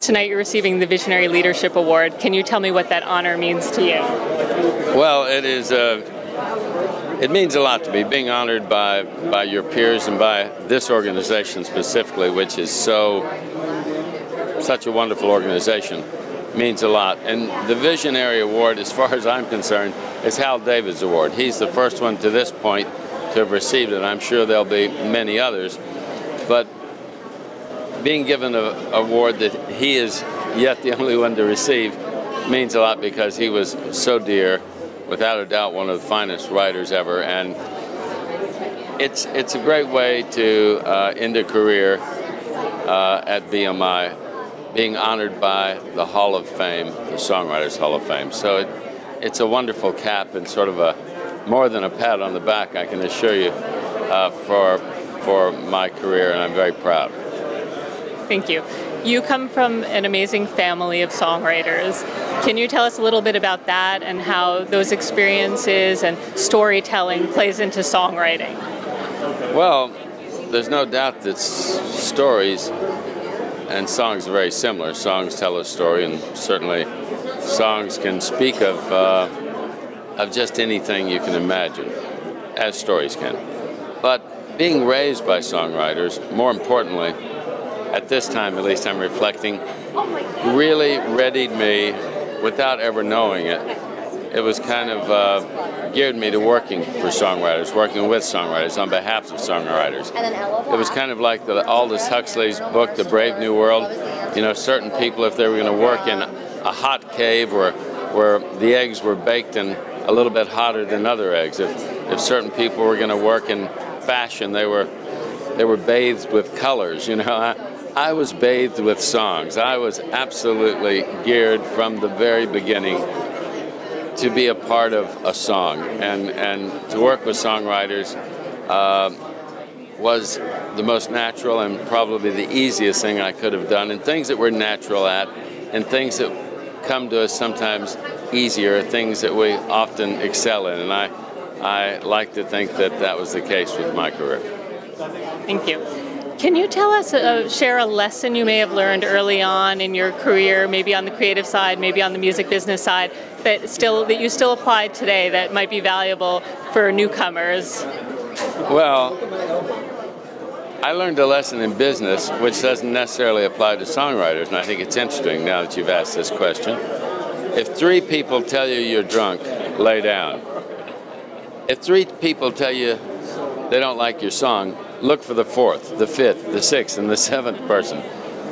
Tonight you're receiving the Visionary Leadership Award. Can you tell me what that honor means to you? Well, it means a lot to me. Being honored by your peers and by this organization specifically, which is such a wonderful organization, means a lot. And the Visionary Award, as far as I'm concerned, is Hal David's award. He's the first one to this point to have received it. I'm sure there'll be many others. But being given an award that he is yet the only one to receive means a lot, because he was so dear, without a doubt one of the finest writers ever, and it's a great way to end a career at BMI, being honored by the Hall of Fame, the Songwriters Hall of Fame. So it's a wonderful cap and sort of more than a pat on the back, I can assure you, for my career, and I'm very proud. Thank you. You come from an amazing family of songwriters. Can you tell us a little bit about that and how those experiences and storytelling plays into songwriting? Well, there's no doubt that stories and songs are very similar. Songs tell a story, and certainly songs can speak of just anything you can imagine, as stories can. But being raised by songwriters, more importantly, at this time, at least I'm reflecting, really readied me, without ever knowing it. It was kind of geared me to working for songwriters, working with songwriters, on behalf of songwriters. It was kind of like Aldous Huxley's book, The Brave New World. You know, certain people, if they were going to work in a hot cave where the eggs were baked and a little bit hotter than other eggs, if certain people were going to work in fashion, they were bathed with colors, you know. I was bathed with songs. I was absolutely geared from the very beginning to be a part of a song, and to work with songwriters was the most natural and probably the easiest thing I could have done, and things that we're natural at, and things that come to us sometimes easier, things that we often excel in, and I like to think that that was the case with my career. Thank you. Can you tell us, share a lesson you may have learned early on in your career, maybe on the creative side, maybe on the music business side, that you still apply today that might be valuable for newcomers? Well, I learned a lesson in business which doesn't necessarily apply to songwriters, and I think it's interesting now that you've asked this question. If 3 people tell you you're drunk, lay down. If 3 people tell you they don't like your song, look for the 4th, the 5th, the 6th, and the 7th person,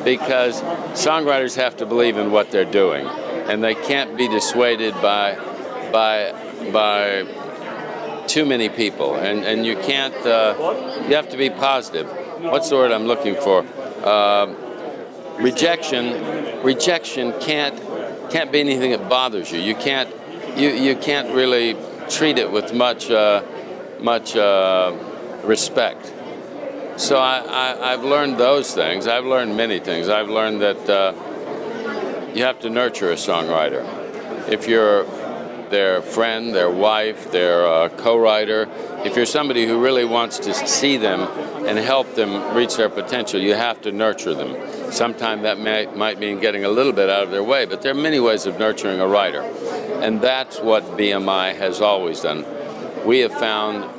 because songwriters have to believe in what they're doing, and they can't be dissuaded by too many people, and you can't. You have to be positive. What's the word I'm looking for? Rejection can't be anything that bothers you. You can't really treat it with much respect. So I've learned those things. I've learned many things. I've learned that you have to nurture a songwriter. If you're their friend, their wife, their co-writer, if you're somebody who really wants to see them and help them reach their potential, you have to nurture them. Sometimes that might mean getting a little bit out of their way, but there are many ways of nurturing a writer. And that's what BMI has always done. We have found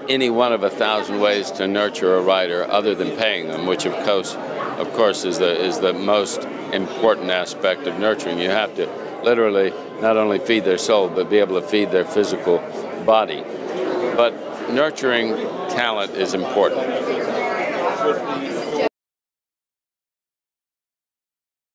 any one of 1,000 ways to nurture a writer other than paying them, which of course is the most important aspect of nurturing. You have to literally not only feed their soul, but be able to feed their physical body. But nurturing talent is important.